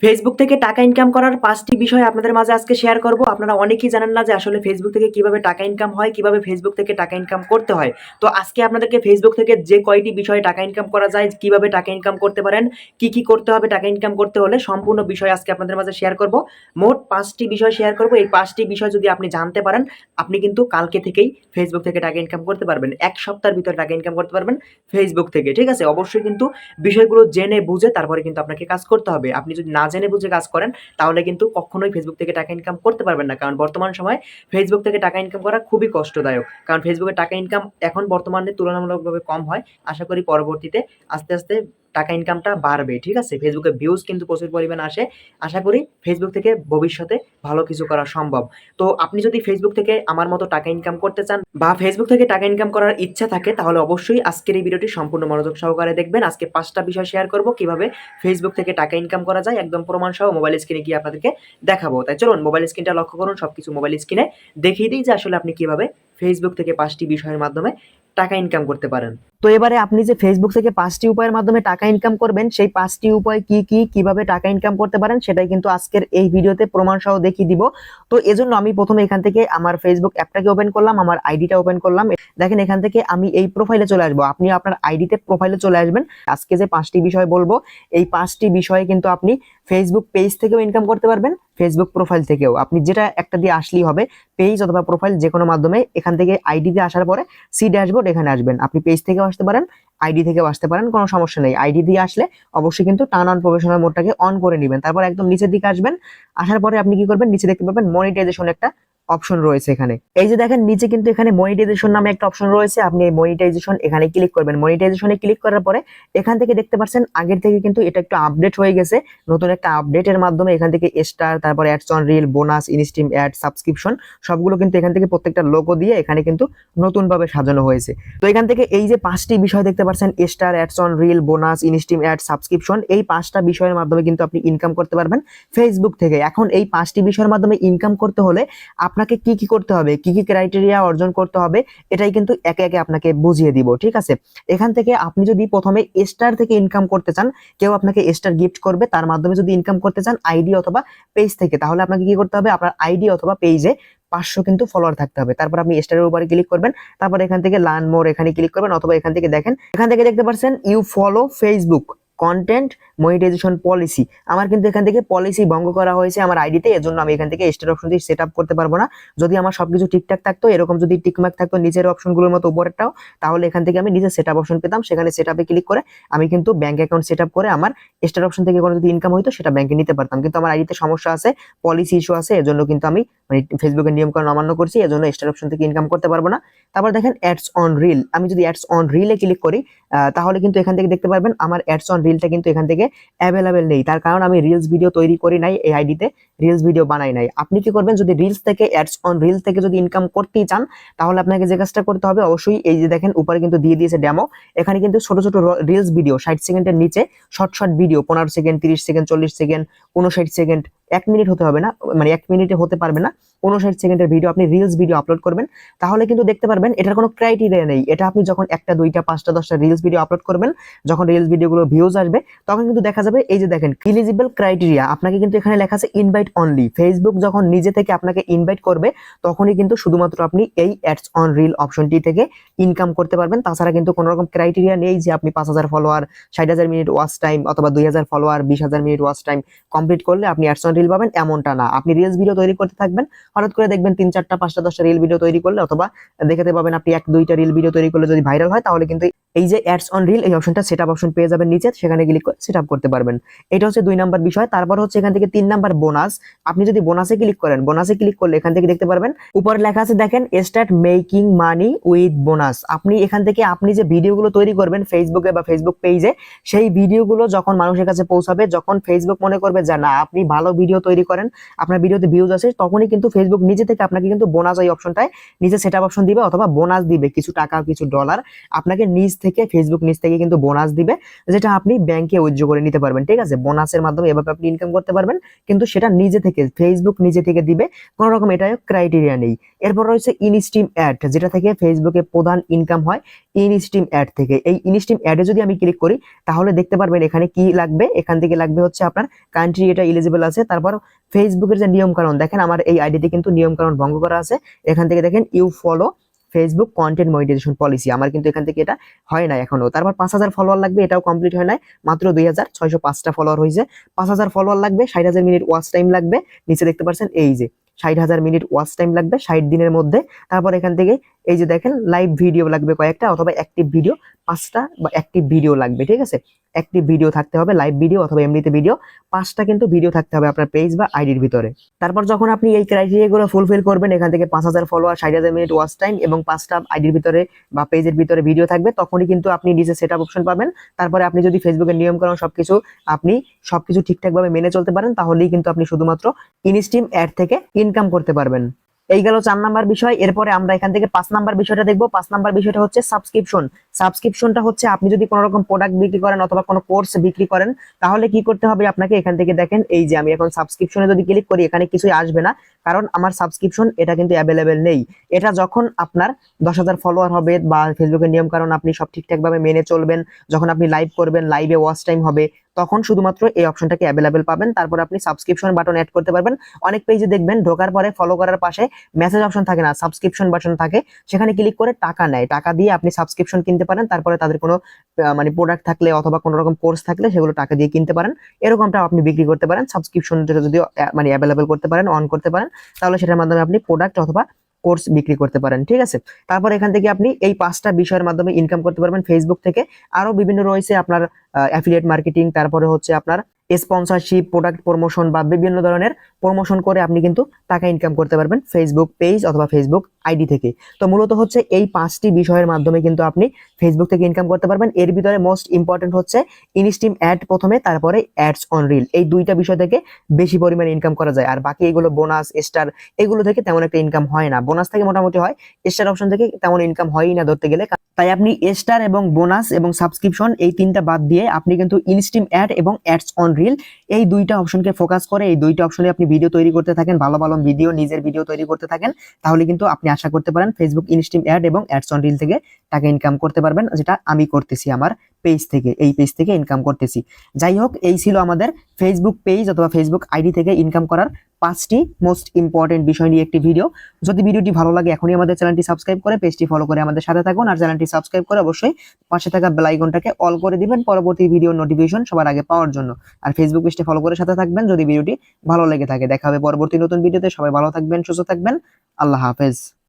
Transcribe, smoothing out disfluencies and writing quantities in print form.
Facebook থেকে টাকা income করার ৫টি বিষয় আপনাদের মাঝে আজকে শেয়ার করব। আপনারা অনেকেই জানেন না যে আসলে ফেসবুক থেকে কিভাবে টাকা ইনকাম হয়, কিভাবে ফেসবুক থেকে টাকা ইনকাম করতে হয়। তো আজকে আপনাদেরকে ফেসবুক থেকে যে কয়টি বিষয়ে টাকা ইনকাম করা যায়, কিভাবে টাকা ইনকাম করতে পারেন, কি করতে হবে টাকা ইনকাম করতে হলে, সম্পূর্ণ বিষয় আজকে আপনাদের মাঝে শেয়ার করব। মোট ৫টি বিষয় শেয়ার করব। এই ৫টি বিষয় যদি আপনি জানতে পারেন, আপনি কিন্তু কালকে থেকেই ফেসবুক থেকে টাকা ইনকাম করতে পারবেন। ১ সপ্তাহের ভিতরে টাকা ইনকাম করতে পারবেন ফেসবুক থেকে। ঠিক আছে? অবশ্যই কিন্তু বিষয়গুলো জেনে বুঝে তারপরে কিন্তু আপনাকে কাজ করতে হবে। আপনি যদি না জেনে বুঝে কাজ করেন তাহলে কিন্তু কখনোই ফেসবুক থেকে টাকা ইনকাম করতে পারবেন না। কারণ বর্তমান সময়ে ফেসবুক থেকে টাকা ইনকাম করা খুবই কষ্টদায়ক। কারণ ফেসবুকে টাকা ইনকাম এখন বর্তমানে তুলনামূলকভাবে কম হয়। আশা করি পরবর্তীতে আস্তে টাকা ইনকামটা বাড়বে। ঠিক আছে? ফেসবুকে ভিউজ কিন্তু প্রচুর পরিমাণে আসে। আশা করি ফেসবুক থেকে ভবিষ্যতে ভালো কিছু করা সম্ভব। তো আপনি যদি ফেসবুক থেকে আমার মতো টাকা ইনকাম করতে চান বা ফেসবুক থেকে টাকা ইনকাম করার ইচ্ছা থাকে, তাহলে অবশ্যই আজকের এই ভিডিওটি সম্পূর্ণ মনোযোগ সহকারে দেখবেন। আজকে ৫টা বিষয় শেয়ার করব কিভাবে ফেসবুক থেকে টাকা ইনকাম করা যায়, একদম প্রমাণ সহ মোবাইল স্ক্রিনে গিয়ে আপনাদেরকে দেখাবো। তাই চলুন মোবাইল স্ক্রিনটা লক্ষ্য করুন, সবকিছু মোবাইল স্ক্রিনে দেখিয়ে দিই যে আসলে আপনি কিভাবে ফেসবুক থেকে ৫টি বিষয়ের মাধ্যমে টাকা ইনকাম করতে পারেন। তো এবারে আপনি যে ফেসবুক থেকে ৫টি উপায়ের মাধ্যমে টাকা ইনকাম করবেন, সেই ৫টি উপায় কিভাবে টাকা ইনকাম করতে পারেন সেটাই কিন্তু আজকের এই ভিডিওতে প্রমাণ সহ দেখিয়ে দিব। তো এজন্য আমি প্রথমে এখান থেকে আমার ফেসবুক অ্যাপটাকে ওপেন করলাম, আমার আইডিটা ওপেন করলাম। দেখেন এখান থেকে আমি এই প্রোফাইলে চলে আসবো। আপনি আপনার আইডিতে প্রোফাইলে চলে আসবেন। আজকে যে ৫টি বিষয় বলবো, এই ৫টি বিষয়ে কিন্তু আপনি ফেসবুক পেজ থেকেও ইনকাম করতে পারবেন, ফেসবুক প্রোফাইল থেকেও। আপনি যেটা একটা দিয়ে আসলেই হবে, পেজ অথবা প্রোফাইল যে কোনো মাধ্যমে। এখান থেকে আইডি দিয়ে আসার পরে সি ড্যাশবোর্ড এখানে আসবেন। আপনি পেজ থেকেও আসতে পারেন, আইডি থেকেও আসতে পারেন, কোনো সমস্যা নেই। আইডি দিয়ে আসলে অবশ্যই কিন্তু টার্ন অন প্রফেশনাল মোডটাকে অন করে নেবেন। তারপর একদম নিচের দিকে আসবেন। আসার পরে আপনি কি করবেন, নিচে দেখতে পাবেন মনিটাইজেশন একটা অপশন রয়েছে এখানে। এই যে দেখেন নিচে কিন্তু এখানে মনিটাইজেশন নামে একটা অপশন রয়েছে। আপনি এই মনিটাইজেশন এখানে ক্লিক করবেন। মনিটাইজেশনে ক্লিক করার পরে এখান থেকে দেখতে পাচ্ছেন আগের থেকে কিন্তু এটা একটু আপডেট হয়ে গেছে। নতুন একটা আপডেটের মাধ্যমে এখান থেকে স্টার, তারপর ads on reel, bonus, instream add, subscription সবগুলো কিন্তু এখান থেকে প্রত্যেকটা লোগো দিয়ে এখানে কিন্তু নতুন ভাবে সাজানো হয়েছে। তো এখান থেকে এই যে ৫টি বিষয় দেখতে পাচ্ছেন, star, ads on reel, bonus, instream add, subscription, এই ৫টা বিষয়ের মাধ্যমে কিন্তু আপনি ইনকাম করতে পারবেন ফেসবুক থেকে। এখন এই ৫টি বিষয়ের মাধ্যমে ইনকাম করতে হলে আপনাকে কি করতে হবে, কি ক্রাইটেরিয়া অর্জন করতে হবে, এটাই কিন্তু একে একে আপনাকে বুঝিয়ে দিব। ঠিক আছে? এখান থেকে আপনি যদি প্রথমে স্টার থেকে ইনকাম করতে চান, কেউ আপনাকে স্টার গিফট করবে, তার মাধ্যমে যদি ইনকাম করতে চান আইডি অথবা পেজ থেকে, তাহলে আপনাকে কি করতে হবে, আপনার আইডি অথবা পেজে ৫০০ কিন্তু ফলোয়ার থাকতে হবে। তারপর আপনি স্টারের উপরে ক্লিক করবেন। তারপর এখান থেকে লার্ন মোর এখানে ক্লিক করবেন, অথবা এখান থেকে দেখেন, এখান থেকে দেখতে পাচ্ছেন you follow Facebook content monetization policy. আমার কিন্তু এখান থেকে পলিসি ভঙ্গ করা হয়েছে আমার আইডিতে, এজন্য আমি এখান থেকে স্টার অপশন দিয়ে সেট আপ করতে পারবো না। যদি আমার সবকিছু ঠিকঠাক থাকতো, এরকম যদি টিকমার্ক থাকতো নিচের অপশনগুলোর মতো উপরেরটাও, তাহলে এখান থেকে আমি নিচে সেট আপ অপশন পেতাম। সেখানে সেট আপে ক্লিক করে আমি কিন্তু ব্যাংক অ্যাকাউন্ট সেট আপ করে আমার স্টার অপশন থেকে কোনো যদি ইনকাম হইতো সেটা ব্যাংকে নিতে পারতাম। কিন্তু আমার আইডিতে সমস্যা আছে, পলিসি ইস্যু আছে, এজন্য কিন্তু আমি মানে ফেসবুকের নিয়মকানুন অমান্য করছি, এজন্য স্টার অপশন থেকে ইনকাম করতে পারবো না। তারপর দেখেন অ্যাডস অন রিল। আমি যদি অ্যাডস অন রিলে ক্লিক করি, তাহলে কিন্তু এখান থেকে দেখতে পারবেন আমার অ্যাডস অন রিলটা কিন্তু এখান থেকে অ্যাভেলেবেল নেই। তার কারণ আমি রিলস ভিডিও তৈরি করি নাই, এই আইডিতে রিলস ভিডিও বানাই নাই। আপনি কি করবেন, যদি রিলস থেকে অ্যাডস অন রিল থেকে যদি ইনকাম করতেই চান, তাহলে আপনাকে যে কাজটা করতে হবে, অবশ্যই এই যে দেখেন উপরে কিন্তু দিয়ে দিয়েছে ডেমো। এখানে কিন্তু ছোট ছোট রিলস ভিডিও 60 সেকেন্ডের নিচে short video 15 second, 30 second, 40 second, 59 second, 1 minute হতে হবে না, মানে 1 মিনিটে হতে পারবে না, 59 সেকেন্ডের ভিডিও আপনি রিলস ভিডিও আপলোড করবেন। তাহলে কিন্তু দেখতে পারবেন এটার কোনো ক্রাইটেরিয়া নেই। এটা আপনি যখন একটা, দুইটা, পাঁচটা, 10টা রিলস ভিডিও আপলোড করবেন, যখন রিলস ভিডিওগুলো ভিউজ আসবে, তখন কিন্তু দেখা যাবে এই যে দেখেন এলিজিবল ক্রাইটেরিয়া, আপনাকে কিন্তু এখানে লেখা আছে ইনভাইট অনলি। ফেসবুক যখন নিজে থেকে আপনাকে ইনভাইট করবে, তখনই কিন্তু শুধুমাত্র আপনি এই অ্যাডস অন রিল অপশনটি থেকে ইনকাম করতে পারবেন। তাছাড়া কিন্তু কোনো রকম ক্রাইটেরিয়া নেই যে আপনি 5,000 ফলোয়ার, 60,000 মিনিট ওয়াচ টাইম, অথবা 2,000 follower, 20,000 minute watch time complete করলে আপনি অ্যাডস অন রিল পাবেন, এমনটা না। আপনি রিলস ভিডিও তৈরি করতে থাকবেন, হঠাৎ করে দেখবেন 3, 4টা, 5টা, 10টা রিল ভিডিও তৈরি করলে, অথবা দেখাতে পাবেন আপনি 1, 2টা রিল ভিডিও তৈরি করলে যদি ভাইরাল হয়, তাহলে কিন্তু এই যে অ্যাডস অন রিল এই অপশনটা সেট আপ অপশন পেয়ে যাবেন নিচে, সেখানে ক্লিক করে সেট আপ করতে পারবেন। এটা হচ্ছে 2 নাম্বার বিষয়। তারপর হচ্ছে এখান থেকে 3 নাম্বার বোনাস। আপনি যদি বোনাসে ক্লিক করেন, বোনাসে ক্লিক করলে এখান থেকে দেখতে পারবেন উপরে লেখা আছে দেখেন start making money with bonus. আপনি এখান থেকে আপনি যে ভিডিওগুলো তৈরি করবেন ফেসবুকে বা ফেসবুক পেজে, সেই ভিডিওগুলো যখন মানুষের কাছে পৌঁছাবে, যখন ফেসবুক মনে করবে যে না আপনি ভালো ভিডিও তৈরি করেন, আপনার ভিডিওতে ভিউজ আছে, তখনই কিন্তু ফেসবুক নিজে থেকে আপনাকে কিন্তু বোনাস এই অপশনটায় নিচে সেট আপ অপশন দিবে, অথবা বোনাস দিবে কিছু টাকা, কিছু ডলার আপনাকে নিজ থেকে ফেসবুক নিজ থেকে কিন্তু বোনাস দিবে, যেটা আপনি ব্যাংকে উইথড্র করে নিতে পারবেন। ঠিক আছে, বোনাসের মাধ্যমে এভাবে আপনি ইনকাম করতে পারবেন, কিন্তু সেটা নিজে থেকে ফেসবুক নিজে থেকে দিবে, কোনো রকম এটা ক্রাইটেরিয়া নেই। এরপর রয়েছে ইনস্ট্রিম অ্যাড, যেটা থেকে ফেসবুকে প্রধান ইনকাম হয় ইনস্ট্রিম অ্যাড থেকে। এই ইনস্ট্রিম অ্যাডে যদি আমি ক্লিক করি তাহলে দেখতে পারবেন এখানে কি লাগবে। এখান থেকে লাগবে হচ্ছে আপনার কান্ট্রি, এটা এলিজিবল আছে। তারপর ফেসবুকের যে নিয়ম কানুন, দেখেন আমার এই আইডিতে কিন্তু নিয়ম কানুন ভঙ্গ করা আছে। এখান থেকে দেখেন you follow Facebook content monetization policy, আমার কিন্তু এখান থেকে এটা হয় না এখনো। তারপর 5,000 ফলোয়ার লাগবে, এটাও কমপ্লিট হয় নাই, মাত্র 2,605টা ফলোয়ার হয়েছে। 5,000 ফলোয়ার লাগবে, 60,000 মিনিট ওয়াচ টাইম লাগবে, নিচে দেখতে পাচ্ছেন এই যে 60,000 মিনিট ওয়াচ টাইম লাগবে 60 দিনের মধ্যে। তারপর এখান থেকে এই যে দেখেন লাইভ ভিডিও লাগবে কয়েকটা, অথবা অ্যাক্টিভ ভিডিও 5টা বা অ্যাক্টিভ ভিডিও লাগবে। ঠিক আছে, অ্যাক্টিভ ভিডিও থাকতে হবে, লাইভ ভিডিও অথবা এমনিতে ভিডিও 5টা কিন্তু ভিডিও থাকতে হবে আপনার পেজ বা আইডির ভিতরে। তারপর যখন আপনি এই ক্রাইটেরিয়া গুলো ফুলফিল করবেন, এখান থেকে 5,000 ফলোয়ার, 60,000 মিনিট ওয়াচ টাইম এবং 5টা আইডির ভিতরে বা পেজের ভিতরে ভিডিও থাকবে, তখনই কিন্তু আপনি নিচে সেটআপ অপশন পাবেন। তারপরে আপনি যদি ফেসবুকের নিয়ম কানুন সবকিছু ঠিকঠাক ভাবে মেনে চলতে পারেন, তাহলেই কিন্তু আপনি শুধুমাত্র ইনস্ট্রিম অ্যাড থেকে ইনকাম করতে পারবেন। এই গেল 4 নাম্বার বিষয়। এরপরে আমরা এখান থেকে 5 নাম্বার বিষয়টা দেখবো। 5 নাম্বার বিষয়টা হচ্ছে সাবস্ক্রিপশন। সাবস্ক্রিপশনটা হচ্ছে আপনি যদি কোনো রকম প্রোডাক্ট বিক্রি করেন অথবা কোনো কোর্স বিক্রি করেন, তাহলে কি করতে হবে আপনাকে, এখান থেকে দেখেন এই যে আমি এখন সাবস্ক্রিপশনে যদি ক্লিক করি এখানে কিছুই আসবে না, কারণ আমার সাবস্ক্রিপশন এটা কিন্তু অ্যাভেলেবেল নেই। এটা যখন আপনার 10,000 ফলোয়ার হবে বা ফেসবুকের নিয়ম কারণ আপনি সব ঠিকঠাক ভাবে মেনে চলবেন, যখন আপনি লাইভ করবেন, লাইভে ওয়াচ টাইম হবে, তখন শুধুমাত্র এই অপশনটাকে অ্যাভেলেবেল পাবেন। তারপর আপনি সাবস্ক্রিপশন বাটন অ্যাড করতে পারবেন। অনেক পেজে দেখবেন ঢোকার পরে ফলো করার পাশে মেসেজ অপশন থাকে না, সাবস্ক্রিপশন বাটন থাকে, সেখানে ক্লিক করে টাকা নেয়, টাকা দিয়ে আপনি সাবস্ক্রিপশন কিনতে পারেন। তারপরে তাদের কোনো মানে প্রোডাক্ট থাকলে অথবা কোনো রকম কোর্স থাকলে সেগুলো টাকা দিয়ে কিনতে পারেন, এরকমটা আপনি বিক্রি করতে পারেন। সাবস্ক্রিপশন যদি মানে অ্যাভেলেবেল করতে পারেন, অন করতে পারেন, তাহলে সেটার মাধ্যমে আপনি প্রোডাক্ট অথবা কোর্স বিক্রি করতে পারেন। ঠিক আছে, তারপর এখান থেকে আপনি এই 5টা বিষয়ের মাধ্যমে ইনকাম করতে পারবেন ফেসবুক থেকে। আরো বিভিন্ন রয়েছে আপনার অ্যাফিলিয়েট মার্কেটিং, তারপরে হচ্ছে আপনার স্পন্সরশিপ, প্রোডাক্ট প্রমোশন বা বিভিন্ন ধরনের প্রমোশন করে আপনি কিন্তু টাকা ইনকাম করতে পারবেন ফেসবুক পেজ অথবা ফেসবুক আইডি থেকে। তো মূলত হচ্ছে এই 5টি বিষয়ের মাধ্যমে কিন্তু আপনি ফেসবুক থেকে ইনকাম করতে পারবেন। এর ভিতরে মোস্ট ইম্পর্টেন্ট হচ্ছে ইনস্ট্রিম অ্যাড প্রথমে, তারপরে অ্যাডস অন রিল। এই দুইটা বিষয় থেকে বেশি পরিমাণে ইনকাম করা যায়, আর বাকি এগুলো বোনাস, স্টার, এগুলো থেকে তেমন একটা ইনকাম হয় না। বোনাস থেকে মোটামুটি হয়, স্টার অপশন থেকে তেমন ইনকাম হয়ই না ধরতে গেলে। তাই আপনি স্টার এবং বোনাস এবং সাবস্ক্রিপশন এই 3টা বাদ দিয়ে আপনি কিন্তু ইনস্ট্রিম অ্যাড এবং অ্যাডস অন রিল এই 2টা অপশনকে ফোকাস করে এই 2টা অপশনে আপনি ভিডিও তৈরি করতে থাকেন, ভালো ভালো ভিডিও, নিজের ভিডিও তৈরি করতে থাকেন, তাহলে কিন্তু আপনি আশা করতে পারেন ফেসবুক ইনস্ট্রিম অ্যাড এবং অ্যাডস অন রিল থেকে টাকা ইনকাম করতে পারবেন, যেটা আমি করতেছি আমার পেজ থেকে, এই পেজ থেকে ইনকাম করতেছি। যাই হোক, এই ছিল আমাদের ফেসবুক পেজ অথবা ফেসবুক আইডি থেকে ইনকাম করার 5টি মোস্ট ইম্পর্টেন্ট বিষয় নিয়ে একটি ভিডিও। যদি ভিডিওটি ভালো লাগে এখনই আমাদের চ্যানেলটি সাবস্ক্রাইব করে পেজটি ফলো করে আমাদের সাথে থাকুন, আর চ্যানেলটি সাবস্ক্রাইব করে অবশ্যই পাশে থাকা বেল আইকনটাকে অল করে দিবেন পরবর্তী ভিডিও নোটিফিকেশন সবার আগে পাওয়ার জন্য। আর ফেসবুক পেজটি ফলো করে সাথে থাকবেন যদি ভিডিওটি ভালো লেগে থাকে। দেখা হবে পরবর্তী নতুন ভিডিওতে। সবাই ভালো থাকবেন, সুস্থ থাকবেন। আল্লাহ হাফেজ।